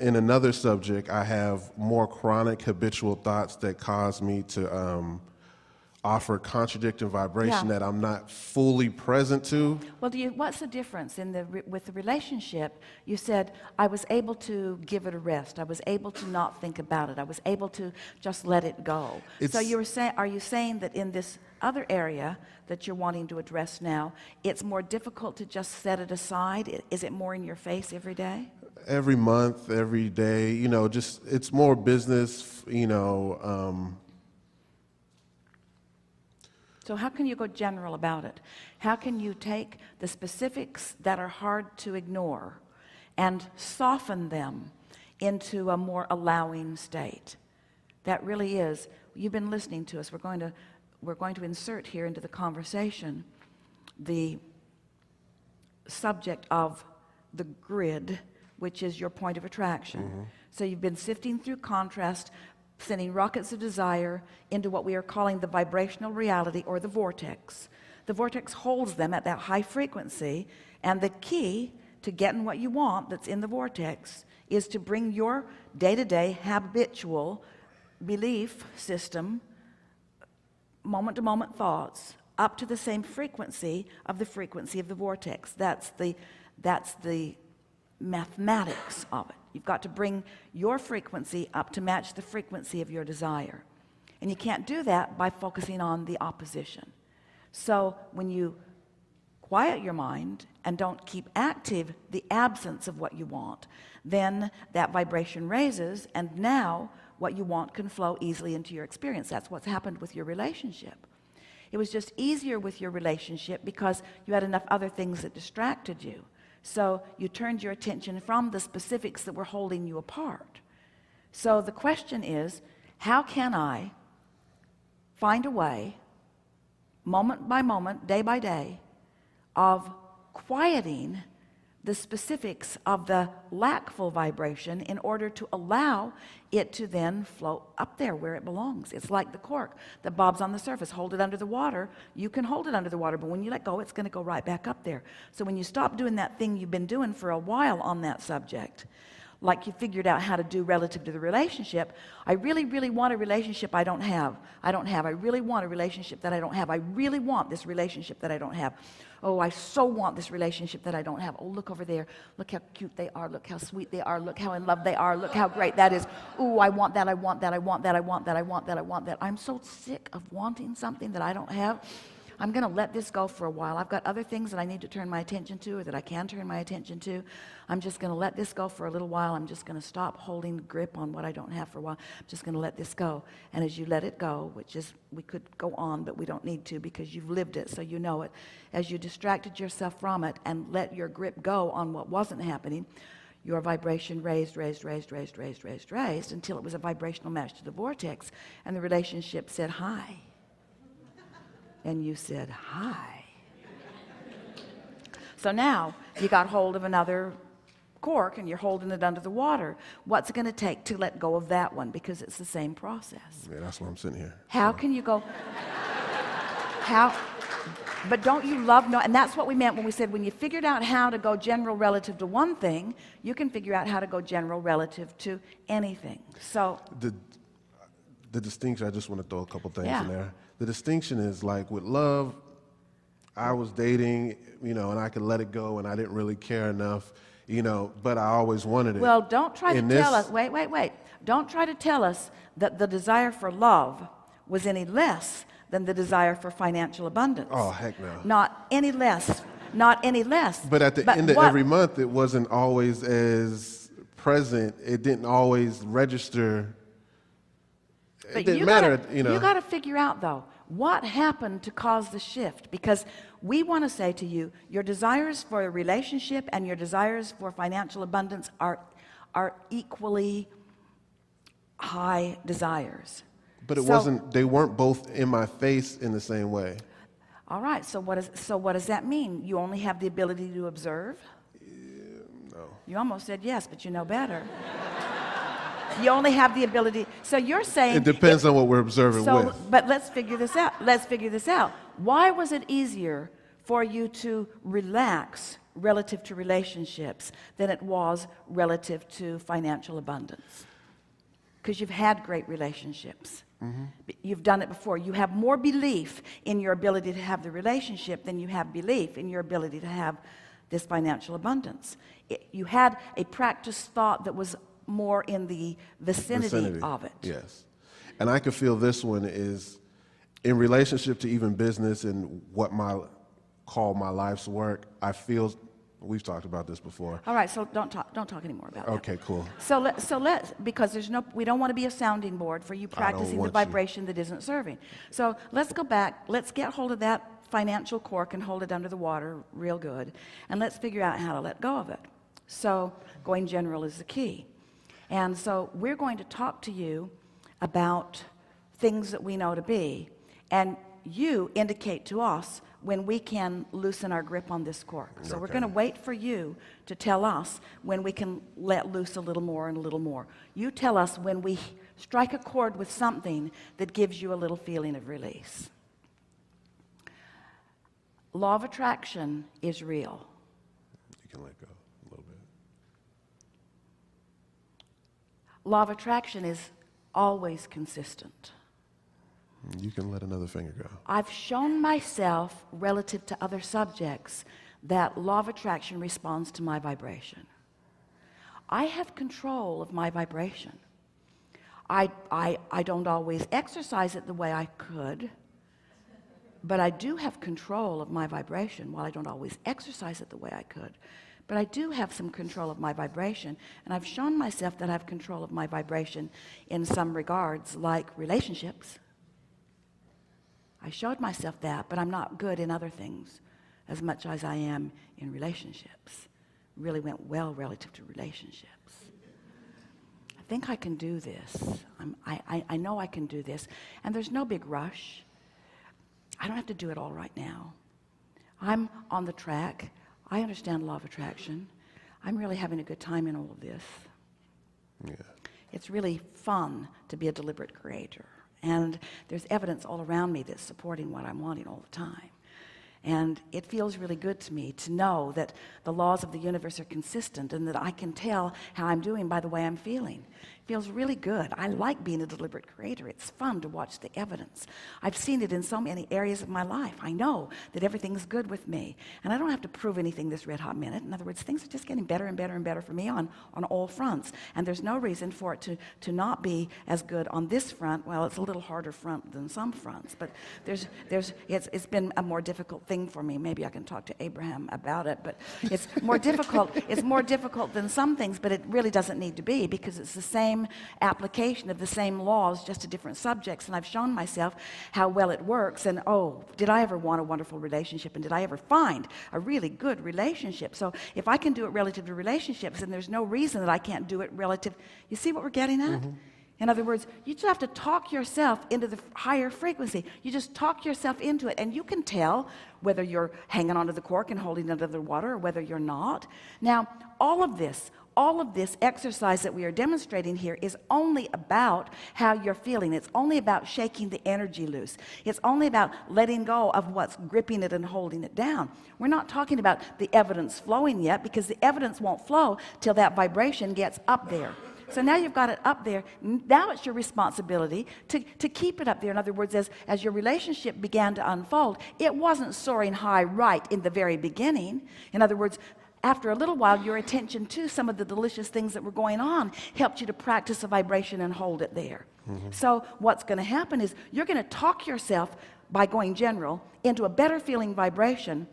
in another subject, I have more chronic habitual thoughts that cause me to offer contradicting vibration that I'm not fully present to. Well, what's the difference with the relationship? You said, I was able to give it a rest. I was able to not think about it. I was able to just let it go. So are you saying that in this other area that you're wanting to address now, it's more difficult to just set it aside? Is it more in your face every day? Every month, every day, just it's more business, So how can you go general about it? How can you take the specifics that are hard to ignore and soften them into a more allowing state? That really is, you've been listening to us. We're going to insert here into the conversation the subject of the grid, which is your point of attraction. Mm-hmm. So you've been sifting through contrast, sending rockets of desire into what we are calling the vibrational reality, or the vortex. The vortex holds them at that high frequency, and the key to getting what you want that's in the vortex is to bring your day-to-day habitual belief system, moment-to-moment thoughts, up to the same frequency of the vortex. That's the mathematics of it. You've got to bring your frequency up to match the frequency of your desire. And you can't do that by focusing on the opposition. So when you quiet your mind and don't keep active the absence of what you want, then that vibration raises, and now what you want can flow easily into your experience. That's what's happened with your relationship. It was just easier with your relationship because you had enough other things that distracted you. So you turned your attention from the specifics that were holding you apart. So the question is, how can I find a way, moment by moment, day by day, of quieting the specifics of the lackful vibration in order to allow it to then float up there where it belongs? It's like the cork that bobs on the surface. Hold it under the water. You can hold it under the water, but when you let go, it's going to go right back up there. So when you stop doing that thing you've been doing for a while on that subject, like you figured out how to do relative to the relationship, I really, really want a relationship I don't have. I really want a relationship that I don't have. I really want this relationship that I don't have. Oh, I so want this relationship that I don't have. Oh, look over there. Look how cute they are. Look how sweet they are. Look how in love they are. Look how great that is. Oh, I want that. I want that. I want that. I want that. I want that. I want that. I'm so sick of wanting something that I don't have. I'm going to let this go for a while. I've got other things that I need to turn my attention to, or that I can turn my attention to. I'm just going to let this go for a little while. I'm just going to stop holding the grip on what I don't have for a while. I'm just going to let this go. And as you let it go, which is, we could go on, but we don't need to because you've lived it, so you know it. As you distracted yourself from it and let your grip go on what wasn't happening, your vibration raised until it was a vibrational match to the vortex, and the relationship said, hi. And you said, hi. So now you got hold of another cork and you're holding it under the water. What's it going to take to let go of that one? Because it's the same process. Yeah, that's why I'm sitting here. How can you go? But don't you love, and that's what we meant when we said when you figured out how to go general relative to one thing, you can figure out how to go general relative to anything. So the distinction, I just want to throw a couple things in there. The distinction is, like with love, I was dating, and I could let it go and I didn't really care enough, but I always wanted it. Well, don't try to tell us, wait. Don't try to tell us that the desire for love was any less than the desire for financial abundance. Oh, heck no. Not any less. Not any less. But at the end of every month, it wasn't always as present. It didn't always register. It didn't matter, You got to figure out, though, what happened to cause the shift. Because we want to say to you, your desires for a relationship and your desires for financial abundance are equally high desires. But they weren't both in my face in the same way. All right, so what does that mean? You only have the ability to observe? No. You almost said yes, but you know better. You only have the ability. So you're saying it depends on what we're observing with. But let's figure this out. Why was it easier for you to relax relative to relationships than it was relative to financial abundance? Because you've had great relationships. You've done it before. You have more belief in your ability to have the relationship than you have belief in your ability to have this financial abundance. You had a practiced thought that was more in the vicinity of it. Yes. And I could feel this one is in relationship to even business and what call my life's work. I feel, we've talked about this before. All right, so don't talk anymore about that. Okay, cool. So let's, because we don't want to be a sounding board for you practicing the vibration that isn't serving. So let's go back, let's get hold of that financial cork and hold it under the water real good, and let's figure out how to let go of it. So going general is the key. And so we're going to talk to you about things that we know to be, and you indicate to us when we can loosen our grip on this cork. So we're going to wait for you to tell us when we can let loose a little more and a little more. You tell us when we strike a chord with something that gives you a little feeling of release. Law of attraction is real. You can let go a little bit. Law of attraction is always consistent. You can let another finger go. I've shown myself relative to other subjects that law of attraction responds to my vibration. I have control of my vibration. I don't always exercise it the way I could, but I do have control of my vibration. While I don't always exercise it the way I could, but I do have some control of my vibration, and I've shown myself that I have control of my vibration in some regards, like relationships. I showed myself that, but I'm not good in other things as much as I am in relationships. Really went well relative to relationships. I think I can do this. I know I can do this. And there's no big rush. I don't have to do it all right now. I'm on the track. I understand law of attraction. I'm really having a good time in all of this. Yeah. It's really fun to be a deliberate creator. And there's evidence all around me that's supporting what I'm wanting all the time. And it feels really good to me to know that the laws of the universe are consistent and that I can tell how I'm doing by the way I'm feeling. It feels really good. I like being a deliberate creator. It's fun to watch the evidence. I've seen it in so many areas of my life. I know that everything's good with me. And I don't have to prove anything this red hot minute. In other words, things are just getting better and better and better for me on all fronts. And there's no reason for it to not be as good on this front. Well, it's a little harder front than some fronts, but it's been a more difficult thing for me. Maybe I can talk to Abraham about it, but it's more difficult. It's more difficult than some things, but it really doesn't need to be, because it's the same application of the same laws, just to different subjects. And I've shown myself how well it works. And oh, did I ever want a wonderful relationship? And did I ever find a really good relationship? So if I can do it relative to relationships, then there's no reason that I can't do it relative. You see what we're getting at? Mm-hmm. In other words, you just have to talk yourself into the higher frequency. You just talk yourself into it, and you can tell whether you're hanging onto the cork and holding it under the water or whether you're not. Now, all of this exercise that we are demonstrating here is only about how you're feeling. It's only about shaking the energy loose. It's only about letting go of what's gripping it and holding it down. We're not talking about the evidence flowing yet, because the evidence won't flow till that vibration gets up there. So now you've got it up there. Now it's your responsibility to keep it up there. In other words, as your relationship began to unfold, it wasn't soaring high right in the very beginning. In other words, after a little while, your attention to some of the delicious things that were going on helped you to practice a vibration and hold it there. Mm-hmm. So what's going to happen is you're going to talk yourself, by going general, into a better feeling vibration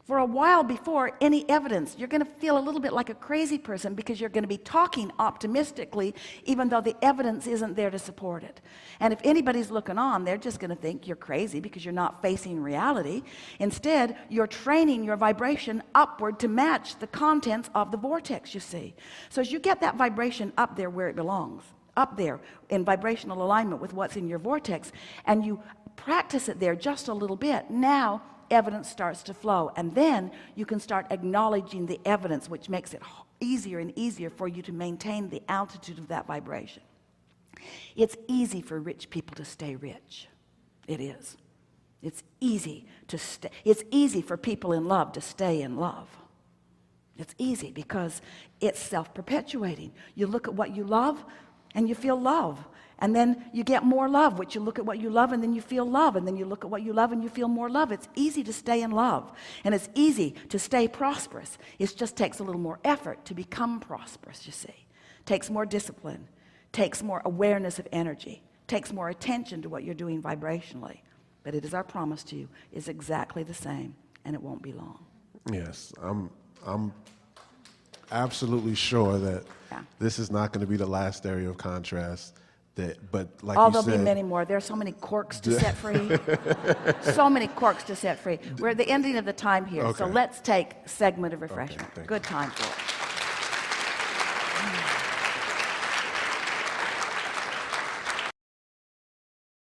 for a while before any evidence. You're going to feel a little bit like a crazy person, because you're going to be talking optimistically even though the evidence isn't there to support it. And if anybody's looking on, they're just going to think you're crazy because you're not facing reality. Instead, you're training your vibration upward to match the contents of the vortex, you see. So as you get that vibration up there where it belongs, up there in vibrational alignment with what's in your vortex, and you practice it there just a little bit, now evidence starts to flow, and then you can start acknowledging the evidence, which makes it easier and easier for you to maintain the altitude of that vibration. It's easy for rich people to stay rich. It is. It's easy to stay. It's easy for people in love to stay in love. It's easy because it's self-perpetuating. You look at what you love and you feel love. And then you get more love, which you look at what you love and then you feel love. And then you look at what you love and you feel more love. It's easy to stay in love. And it's easy to stay prosperous. It just takes a little more effort to become prosperous, you see. Takes more discipline. Takes more awareness of energy. Takes more attention to what you're doing vibrationally. But it is our promise to you, is exactly the same, and it won't be long. Yes, I'm absolutely sure that this is not going to be the last area of contrast. But like you said, there'll be many more. There are so many corks to set free. So many corks to set free. We're at the ending of the time here, so let's take a segment of refreshment. Okay, good time for it.